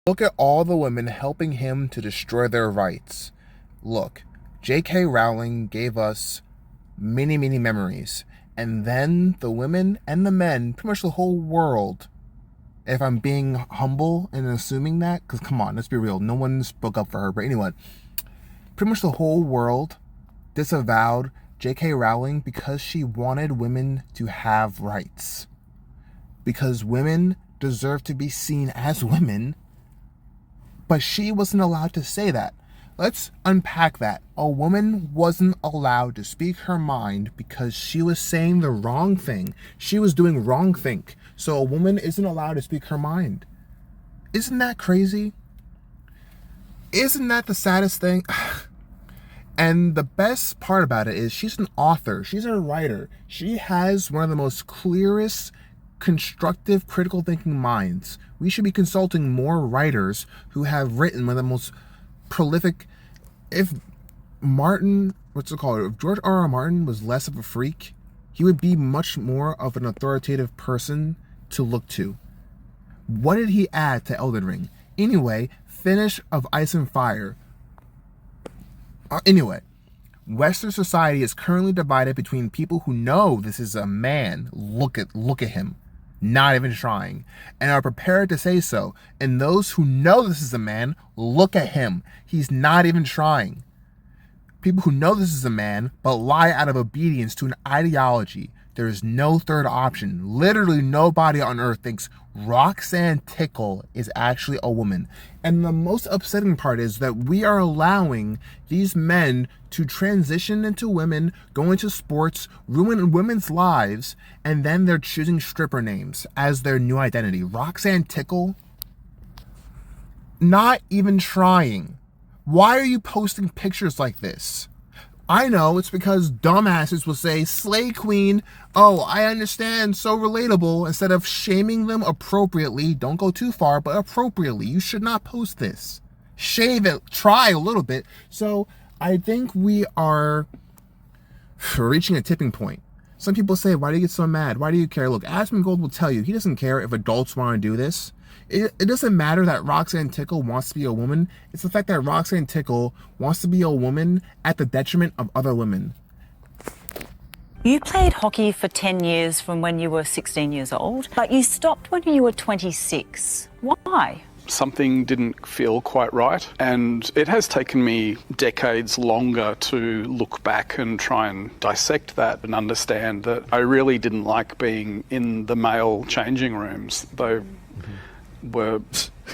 Look at all the women helping him to destroy their rights. Look, J.K. Rowling gave us many, many memories. And then the women and the men, pretty much the whole world, if I'm being humble and assuming that, because come on, let's be real, no one spoke up for her. But anyway, pretty much the whole world disavowed J.K. Rowling because she wanted women to have rights. Because women deserve to be seen as women, but she wasn't allowed to say that. Let's unpack that. A woman wasn't allowed to speak her mind because she was saying the wrong thing. She was doing wrong think. So a woman isn't allowed to speak her mind. Isn't that crazy? Isn't that the saddest thing? And the best part about it is she's an author. She's a writer. She has one of the most clearest, constructive, critical thinking minds. We should be consulting more writers who have written one of the most prolific. If if George R.R. Martin was less of a freak, he would be much more of an authoritative person to look to. What did he add to Elden Ring? Anyway, finish of Ice and Fire. Anyway, Western society is currently divided between people who know this is a man, look at him, not even trying, and are prepared to say so, and those who know this is a man, look at him, he's not even trying. People who know this is a man, but lie out of obedience to an ideology. There is no third option. Literally nobody on earth thinks Roxanne Tickle is actually a woman. And the most upsetting part is that we are allowing these men to transition into women, go into sports, ruin women's lives, and then they're choosing stripper names as their new identity. Roxanne Tickle? Not even trying. Why are you posting pictures like this? I know it's because dumbasses will say, slay queen, oh, I understand, so relatable, instead of shaming them appropriately. Don't go too far, but appropriately. You should not post this. Shave it, try a little bit. So I think we are reaching a tipping point. Some people say, why do you get so mad? Why do you care? Look, Asmongold will tell you, he doesn't care if adults want to do this. It doesn't matter that Roxanne Tickle wants to be a woman. It's the fact that Roxanne Tickle wants to be a woman at the detriment of other women. You played hockey for 10 years from when you were 16 years old, but you stopped when you were 26. Why? Something didn't feel quite right, and it has taken me decades longer to look back and try and dissect that and understand that I really didn't like being in the male changing rooms.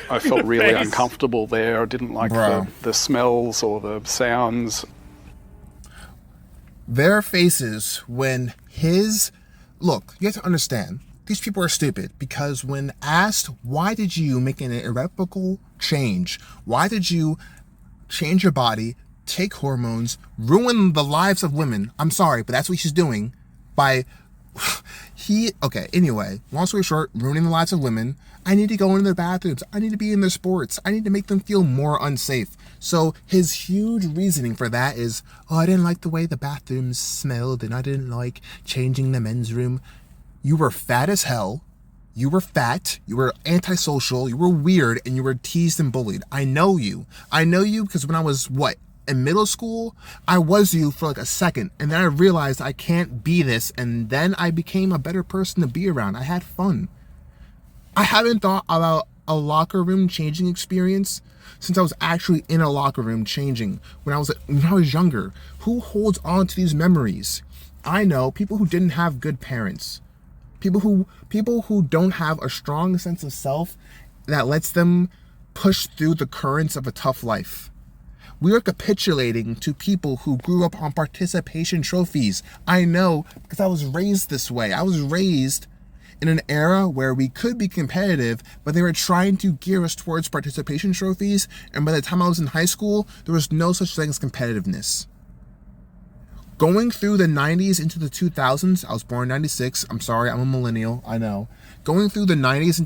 I felt really uncomfortable there. I didn't like the smells or the sounds. Their faces when look, you have to understand, these people are stupid because when asked, why did you make an irrevocable change? Why did you change your body, take hormones, ruin the lives of women? I'm sorry, but that's what she's doing by anyway, long story short, ruining the lives of women. I need to go into their bathrooms. I need to be in their sports. I need to make them feel more unsafe. So his huge reasoning for that is, I didn't like the way the bathrooms smelled and I didn't like changing the men's room. You were fat as hell. You were fat. You were antisocial. You were weird and you were teased and bullied. I know you. I know you because when I was, in middle school, I was you for like a second, and then I realized I can't be this, and then I became a better person to be around. I had fun. I haven't thought about a locker room changing experience since I was actually in a locker room changing when I was younger. Who holds on to these memories? I know people who didn't have good parents, people who don't have a strong sense of self that lets them push through the currents of a tough life. We are capitulating to people who grew up on participation trophies. I know because I was raised this way. I was raised in an era where we could be competitive, but they were trying to gear us towards participation trophies. And by the time I was in high school, there was no such thing as competitiveness. Going through the 90s into the 2000s, I was born in 96. I'm sorry, I'm a millennial, I know. Going through the 90s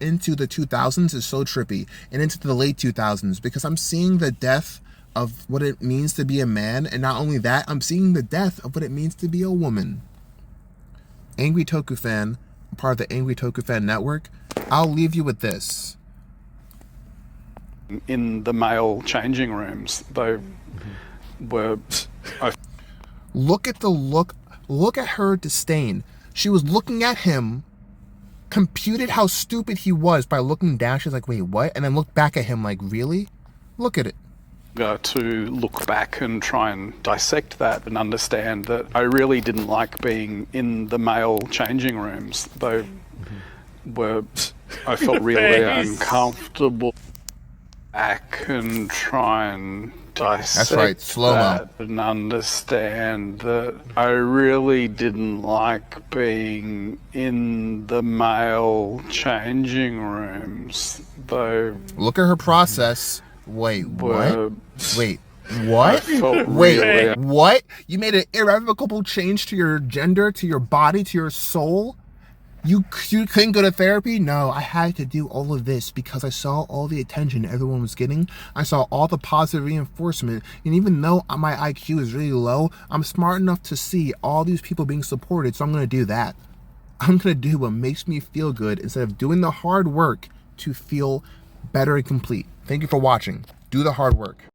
into the 2000s is so trippy, and into the late 2000s, because I'm seeing the death of what it means to be a man, and not only that, I'm seeing the death of what it means to be a woman. Angry Toku fan, part of the Angry Toku fan network, I'll leave you with this. in the male changing rooms. They were... Look at the look. Look at her disdain. She was looking at him, computed how stupid he was by looking down. She's like, wait, what? And then looked back at him like, really? Look at it. To look back and try and dissect that and understand that I really didn't like being in the male changing rooms. They were... I felt really uncomfortable. Back and try and dissect That's right, slow-mo. that and understand that I really didn't like being in the male changing rooms. They Look at her process. Wait, were... what? Wait, what? I felt Wait, really... what? You made an irrevocable change to your gender, to your body, to your soul? You couldn't go to therapy? No, I had to do all of this because I saw all the attention everyone was getting. I saw all the positive reinforcement. And even though my IQ is really low, I'm smart enough to see all these people being supported. So I'm going to do that. I'm going to do what makes me feel good instead of doing the hard work to feel better and complete. Thank you for watching. Do the hard work.